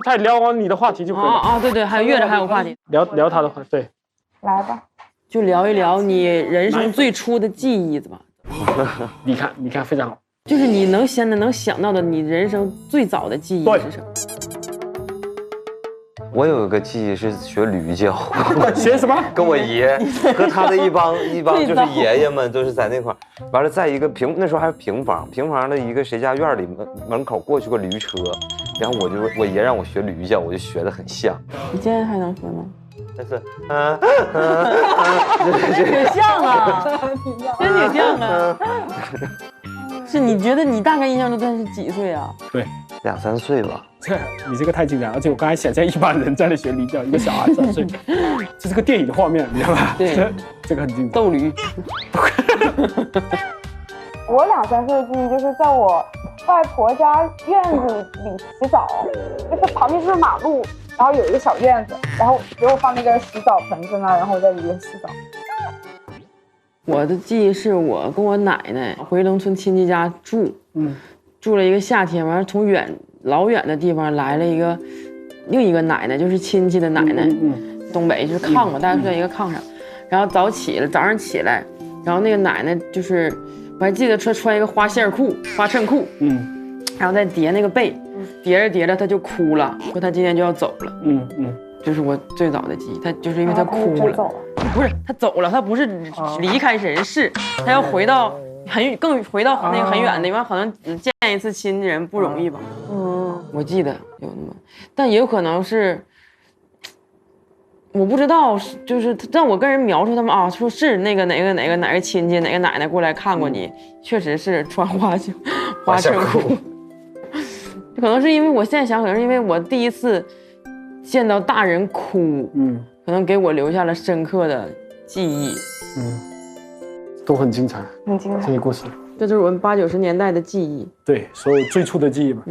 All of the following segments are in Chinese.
再聊完你的话题就可以了。对，还有月着还有话题，聊他的话，对。来吧，就聊一聊你人生最初的记忆吧。你看，非常好。就是你现在能想到的，你人生最早的记忆是什么？我有一个记忆是学驴叫，学什么？跟我爷和他的一帮就是爷爷们都是在那块儿，完了在一个那时候还是平房的一个谁家院里门口过去个驴车，然后我爷让我学驴叫，我就学得很像。你现在还能学吗？但是挺像啊，真挺像啊。是你觉得你大概印象中他是几岁啊？对，2、3岁吧。你这个太精彩，而且我刚才想象一般人在那学驴叫，一个小孩3岁，这是个电影的画面，你知道吧？对，这个很精彩。斗驴。我2、3岁的记忆就是在我外婆家院子里洗澡，就是旁边就是马路，然后有一个小院子，然后给我放那个洗澡盆子那，然后我在里面洗澡。我的记忆是我跟我奶奶回农村亲戚家住，住了一个夏天，完了从老远的地方来了另一个奶奶，就是亲戚的奶奶，东北就是炕嘛，大家睡在一个炕上，然后早上起来，然后那个奶奶就是我还记得穿一个花衬裤，然后再叠那个被，叠着她就哭了，说她今天就要走了，就是我最早的记忆，她就是因为她哭了。不是他走了，他不是离开人世，他要回到回到那个很远的地方，可能见一次亲的人不容易吧。我记得有那么，但也有可能是，我不知道，就是让我跟人描述他们说是那个哪个亲戚哪个奶奶过来看过你，确实是穿花衬裤。可能是因为我现在想，可能是因为我第一次见到大人哭，可能给我留下了深刻的记忆，都很精彩，这些故事，这就是我们80、90年代的记忆，对，所有最初的记忆嘛，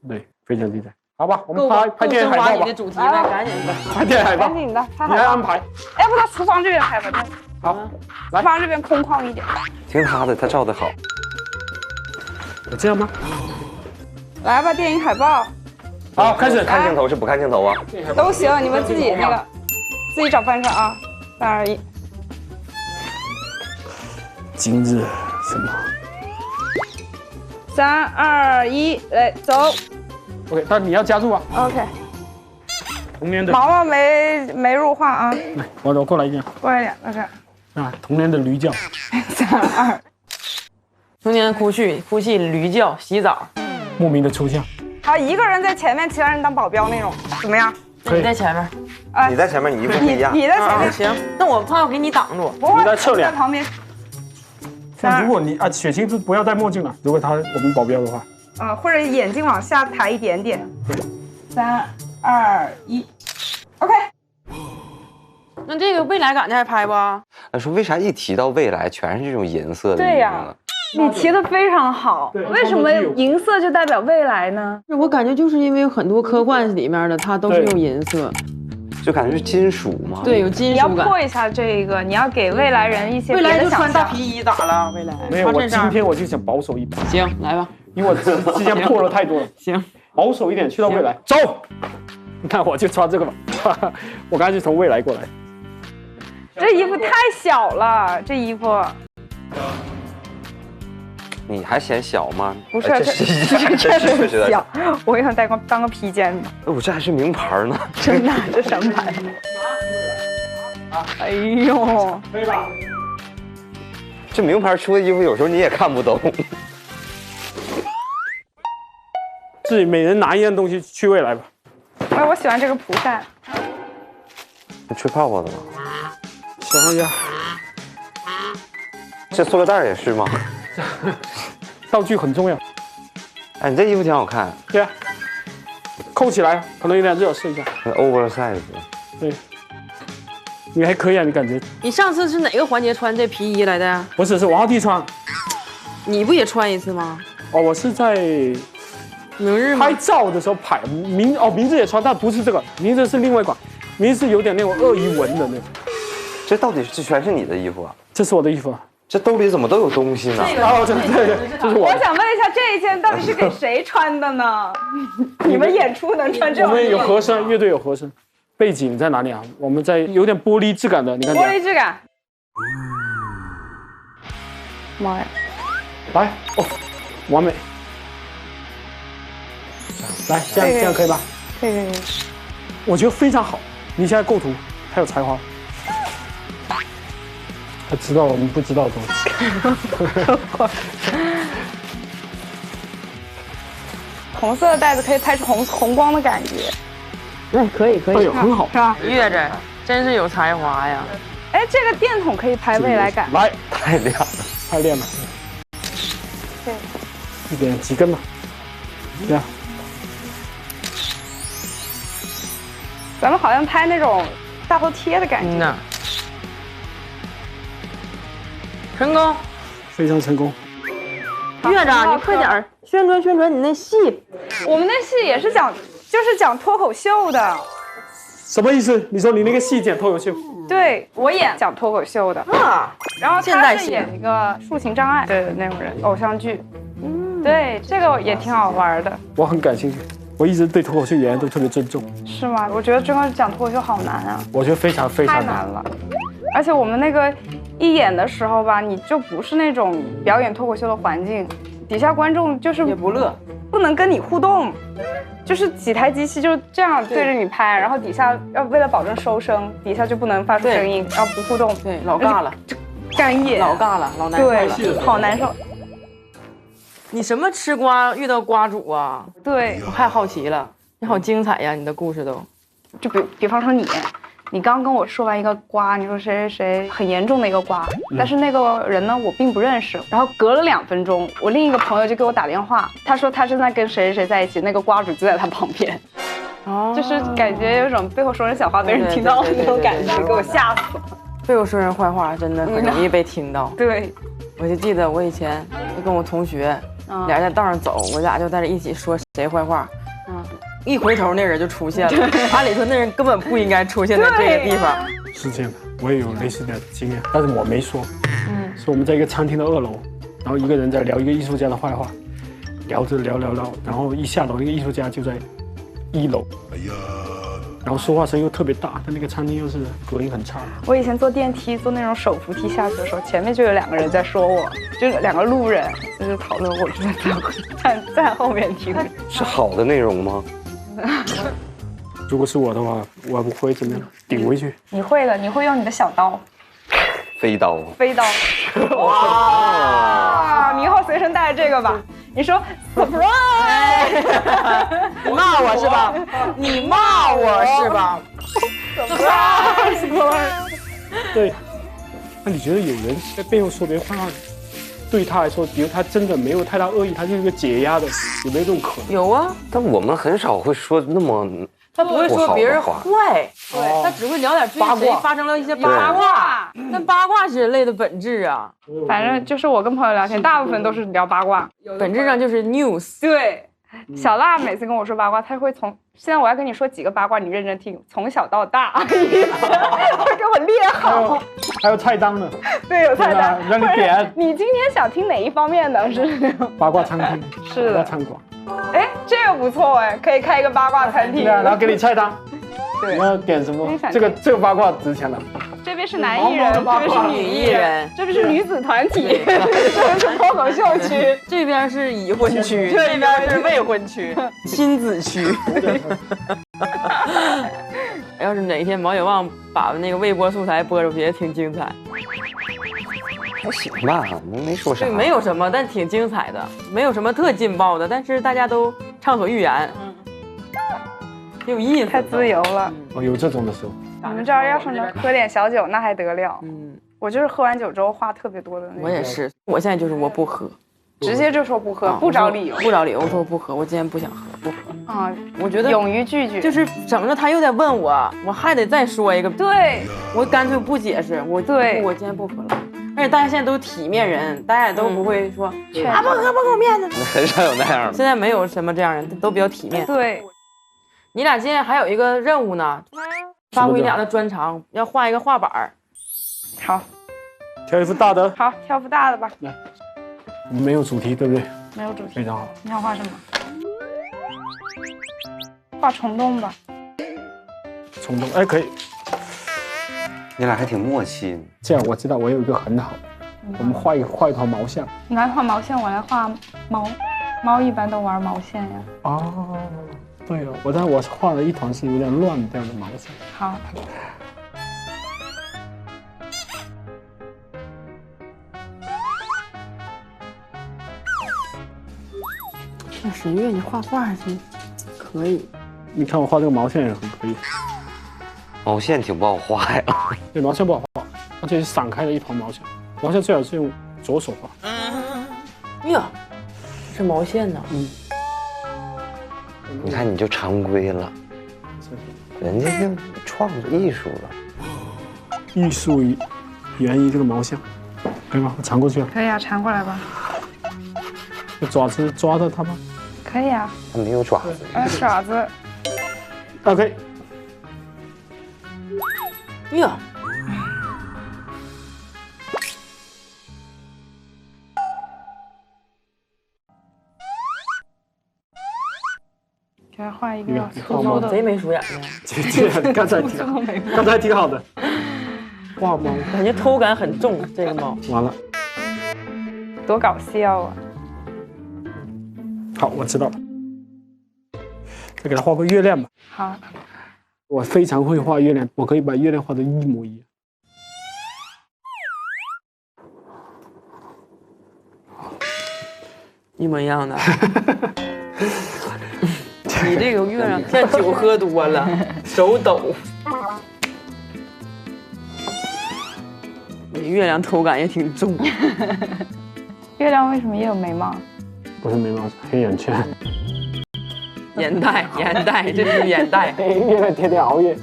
对，非常精彩。好吧，我们拍电影海报吧。你的主题吧，赶紧的，拍电影海报，赶紧的，你来安排。要不到厨房这边拍吧？好，来，厨房这边空旷一点。听他的，他照得好。有这样吗？来吧，电影海报。好，开始。看镜头是不看镜头啊？都行，你们自己自己找方向啊。3、2、1。今日什么？3、2、1，来走。OK， 但你要加入啊。OK。童年的。毛毛没入画啊。来，我过来一点。过来一点，到这儿。童年的驴叫。3、2。童年的哭泣，驴叫，洗澡。莫名的抽象。好，一个人在前面，其他人当保镖那种，怎么样？你在前面，你在前面，你衣服不一样。你在前面行，那我怕要给你挡住。你在侧脸，在旁边。如果你雪清是不要戴墨镜了，如果我们保镖的话，或者眼睛往下抬一点点。3、2、1 ，OK。那这个未来感的还拍吧？说为啥一提到未来全是这种银色的？对呀。你提的非常好，为什么银色就代表未来呢？我感觉就是因为有很多科幻里面的它都是用银色，就感觉是金属嘛。对，有金属感。你要破一下这个，你要给未来人一些别的想象。未来就穿大皮衣咋了？未来没有，我今天我就想保守一点。行，来吧，因为我之前破了太多了。行，保守一点，去到未来，走。那我就穿这个吧，我刚才就从未来过来。这衣服太小了，这衣服。你还嫌小吗？不是，这确实小。我想当个披肩的。我这还是名牌呢。真的，这什么牌？哎呦，可以吧？这名牌出的衣服有时候你也看不懂。自己每人拿一样东西去未来吧。哎，我喜欢这个蒲扇。你吹泡泡的吗？想一下。这塑料袋也是吗？道具很重要。哎，你这衣服挺好看。对啊，扣起来可能有点热，试一下。oversize。对，你还可以啊，你感觉？你上次是哪个环节穿这皮衣来的呀？不是，是王浩棣穿。你不也穿一次吗？我是在明日吗？拍照的时候拍名字也穿，但不是这个，名字是另外一款，名字是有点那种鳄鱼纹的那种。这到底这全是你的衣服啊？这是我的衣服啊。这兜里怎么都有东西呢？哦，这是我的。我想问一下，这一件到底是给谁穿的呢？你们演出能穿这种？我们有和声，乐队有和声。背景在哪里啊？我们在有点玻璃质感的，你看。玻璃质感。妈呀！来哦，完美。来，这样可以吧？可以。我觉得非常好。你现在构图太有才华了。他知道我们不知道的东西。红色的袋子可以拍出红光的感觉。哎，可以，哎呦，很好，是吧？月子真是有才华呀！哎，这个电筒可以拍未来感。来，太亮了，太亮了。对，一点几根吧，这样。咱们好像拍那种大头贴的感觉。呐，成功，非常成功。院长，你快点儿宣传你那戏。我们那戏也是就是讲脱口秀的。什么意思？你说你那个戏讲脱口秀？对，我演讲脱口秀的啊，然后现代戏他是演一个抒情障碍的那种人，偶像剧。对，这个也挺好玩的。我很感兴趣，我一直对脱口秀演员都特别尊重。是吗？我觉得真的讲脱口秀好难啊，我觉得非常太难了。而且我们那个一演的时候吧，你就不是那种表演脱口秀的环境，底下观众就是也不乐，不能跟你互动，就是几台机器就这样对着你拍，然后底下要为了保证收声，底下就不能发出声音，然后不互动，对，老尬了，干演，老尬了，老难受了，对，好难受。你什么吃瓜遇到瓜主啊？对，我太好奇了，你好精彩呀，你的故事都。就比方说你刚跟我说完一个瓜，你说谁谁谁很严重的一个瓜，但是那个人呢我并不认识，然后隔了2分钟，我另一个朋友就给我打电话，他说他正在跟谁谁谁在一起，那个瓜主就在他旁边，就是感觉有种背后说人小话被人听到的那种感觉，给我吓死了。背后说人坏话真的很容易被听到。对，我就记得我以前跟我同学俩人在道上走，我俩就在这一起说谁坏话，一回头那人就出现了。按理说那人根本不应该出现在这个地方。是这样的，我也有类似的经验，但是我没说。是我们在一个餐厅的2楼，然后一个人在聊一个艺术家的坏话，聊着聊，然后一下楼，那个艺术家就在1楼。然后说话声又特别大，但那个餐厅又是隔音很差。我以前坐电梯，坐那种手扶梯下去的时候，前面就有2个人在说我，就是2个路人，就是讨论我，就在后面听。是好的内容吗？如果是我的话，我会怎么样顶回去？你会的，你会用你的小刀，飞刀。哇！你以后随身带着这个吧。你说 surprise， 你骂我是吧？你骂我是吧 ？surprise， 对。那你觉得有人在背后说别人坏话，对他来说，比如他真的没有太大恶意，他就是一个解压的，有没有这种可能？有啊，但我们很少会说那么。他不会说别人坏，对，他只会聊点最近谁发生了一些八卦。但八卦是人类的本质啊。反正就是我跟朋友聊天，大部分都是聊八卦，本质上就是 news。对，小辣每次跟我说八卦，他会从现在我要跟你说几个八卦，你认真听，从小到大，他给我列好。还有菜单呢。对，有菜单，让你点。你今天想听哪一方面的？是八卦餐厅。是的。八卦餐馆。哎，这个不错哎，可以开一个八卦餐厅。对啊，然后给你菜单，对，你要点什么？这个八卦值钱了。这边是男艺人，这边是女艺人，这边是女子团体，这边是脱口秀区，这边是已婚区，这边是未婚区，亲子区。要是哪天毛血旺把那个微博素材播出去，也挺精彩。还行吧，没说啥。对，没有什么，但挺精彩的，没有什么特劲爆的，但是大家都畅所欲言，挺有意思，太自由了。哦，有这种的时候。你们这儿要是能喝点小酒，那还得了。我就是喝完酒之后话特别多的那种。我也是，我现在就是我不喝，直接就说不喝，不找理由。不找理由，我说不喝，我今天不想喝，不喝。啊，我觉得勇于拒绝，就是省着他又得问我，我还得再说一个。对，我干脆不解释，我今天不喝了。而且大家现在都体面人，大家也都不会说啊不喝不给我面子。很少有那样的。现在没有什么这样人，都比较体面。对，你俩今天还有一个任务呢，发挥你俩的专长，要画一个画板。好，挑一幅大的。好，挑幅大的吧。来，没有主题，对不对？没有主题。非常好。你想画什么？画虫洞吧。冲动，哎，可以。你俩还挺默契。这样我知道，我有一个很好，我们画一团毛线。你来画毛线，我来画猫。猫一般都玩毛线呀。哦，对了，我画了一团是有点乱掉的毛线。好。那10月你画画还是可以。你看我画这个毛线也很可以。毛线挺不好画呀。对，毛线不好画，而且是散开的一团毛线。毛线最好是用左手画。呀，是毛线呢。你看你就常规了，人家就创作艺术了。艺术源于这个毛线，可以吗？我缠过去了。可以啊，缠过来吧。用爪子抓到它吗？可以啊。它没有爪子。爪子。OK。呀。给他画一个粗粗的，贼没数眼呢。这刚才挺好的。画猫，感觉偷感很重，这个猫。完了。多搞笑啊！好，我知道了。再给他画个月亮吧。好。我非常会画月亮，我可以把月亮画得一模一样。一模一样的。你这个月亮像酒喝多了，手抖。你月亮偷感也挺重。月亮为什么也有眉毛？不是眉毛，是黑眼圈。眼袋，这是眼袋。月亮天天熬夜，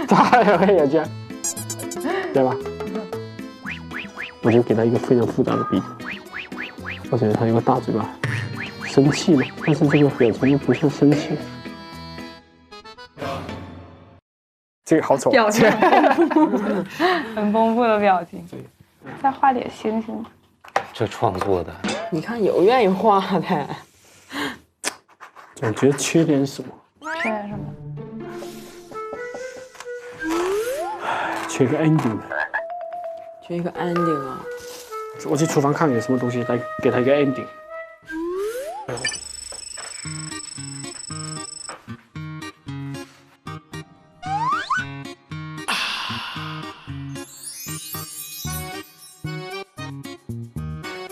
咋还有黑眼圈？对吧？我就给他一个非常复杂的鼻子，而且他有个大嘴巴。生气了，但是这个表情又不像生气。这个好丑，表情很丰富的表情。再画点星星。这创作的，你看有愿意画的。我觉得缺点是什么？缺点什么？缺个 ending。缺一个 ending 啊！我去厨房看有什么东西，来给他一个 ending。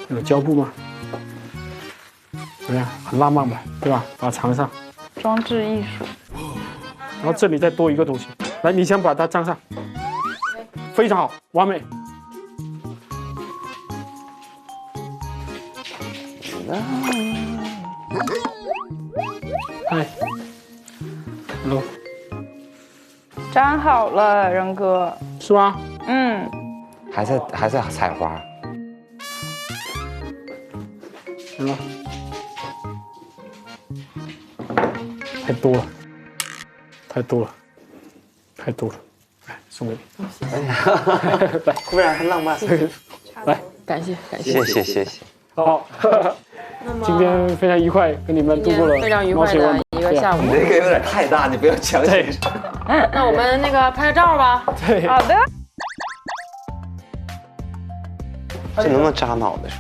有胶布吗？怎么样？很浪漫吧，对吧？把它藏上。装置艺术。然后这里再多一个东西，来，你先把它粘上。非常好，完美。嗨 ，hello。粘好了，仁哥。是吗？嗯。还在采花。行了。太多了，太多了，太多了。来，送给你。来，忽然很浪漫。来，感谢。谢谢。好，今天非常愉快，跟你们度过了非常愉快的一个下午。你这个有点太大，你不要强行。那我们那个拍个照吧。对。好的。这能不能扎脑袋上？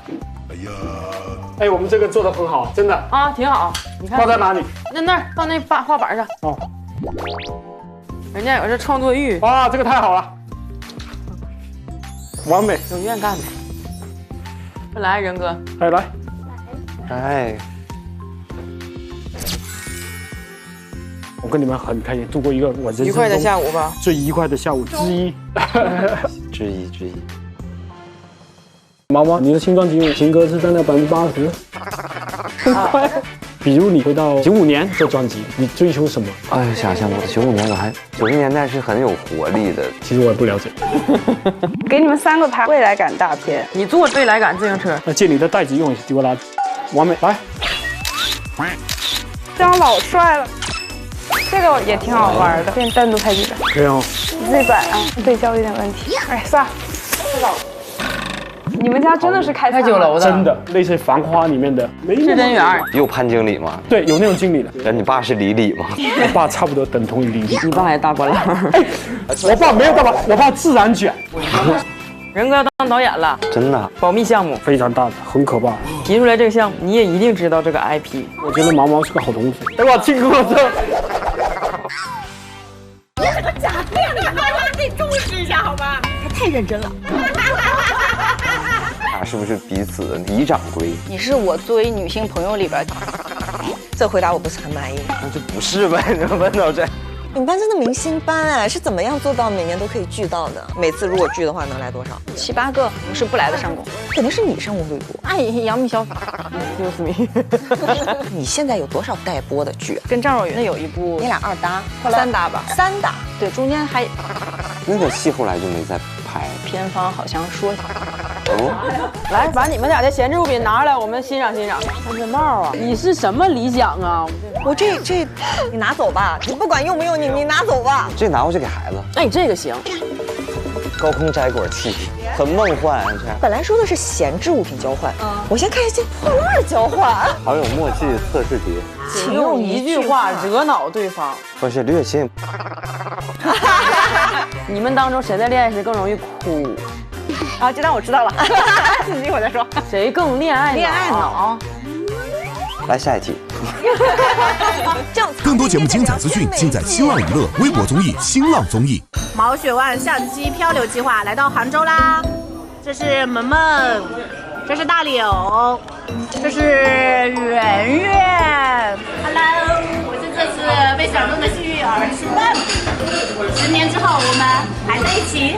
哎，我们这个做的很好，真的啊，挺好。你看挂在哪里？那儿放那画板上。哦。人家有这创作欲。哇，这个太好了，完美。有愿干的。快来，仁哥。哎，来。哎。我跟你们很开心，度过一个我人生愉快的下午吧，最愉快的下午之一。之一。毛毛，你的新专辑情歌是占到80%，很快。比如你回到95年的专辑，你追求什么？哎，想想我的95年，我还90年代是很有活力的。其实我也不了解。给你们3个拍未来感大片。你坐未来感自行车。那借你的袋子用一下，给我拿。完美，来。这样老帅了。这个也挺好玩的，变单独拍几个。可以哦。你自己摆啊，对焦有点问题。哎，算了，太早了。你们家真的是开酒楼的，真的类似《繁花》里面的至真园。有潘经理吗？对，有那种经理的。然后你爸是李李吗？我爸差不多等同于李李。你爸也大波浪。我爸没有大把，我爸自然卷。仁哥要当导演了，真的？保密项目非常大的，很可怕。提出来这个项目，你也一定知道这个 IP。我觉得毛毛是个好同学。哎，我听过这。假电影，大家自己重视一下好吧？他太认真了。他是不是彼此李掌柜？你是我作为女性朋友里边，这回答我不是很满意。那就不是呗，你问到这。你们班真的明星班哎，是怎么样做到每年都可以聚到的？每次如果聚的话，能来多少？7、8个不是不来的上工，肯定是你上工最多。哎，杨幂小就是你。你现在有多少待播的剧？跟张若昀有一部，你俩2搭，后3搭吧？3搭。对，中间还那个戏后来就没再拍。片方好像说，来，把你们俩的闲置物品拿出来，我们欣赏欣赏。安全帽啊，你是什么理想啊？我这你拿走吧，你不管用不用，你拿走吧。这拿回去给孩子。哎，你这个行。高空摘果器，很梦幻。这样。本来说的是闲置物品交换，我先看一些破烂交换。好有默契测试题。请用一句话惹恼对方。或是略信。你们当中谁在恋爱时更容易哭？啊，这当我知道了，一会儿再说。谁更恋爱脑？恋爱脑。来下一题。更多节目精彩资讯，尽在新浪娱乐微博综艺、新浪综艺。毛血旺相机漂流计划来到杭州啦！这是萌萌，这是大柳，这是圆圆。Hello， 我是这次被选中的幸运儿，是万比。10年之后，我们还在一起。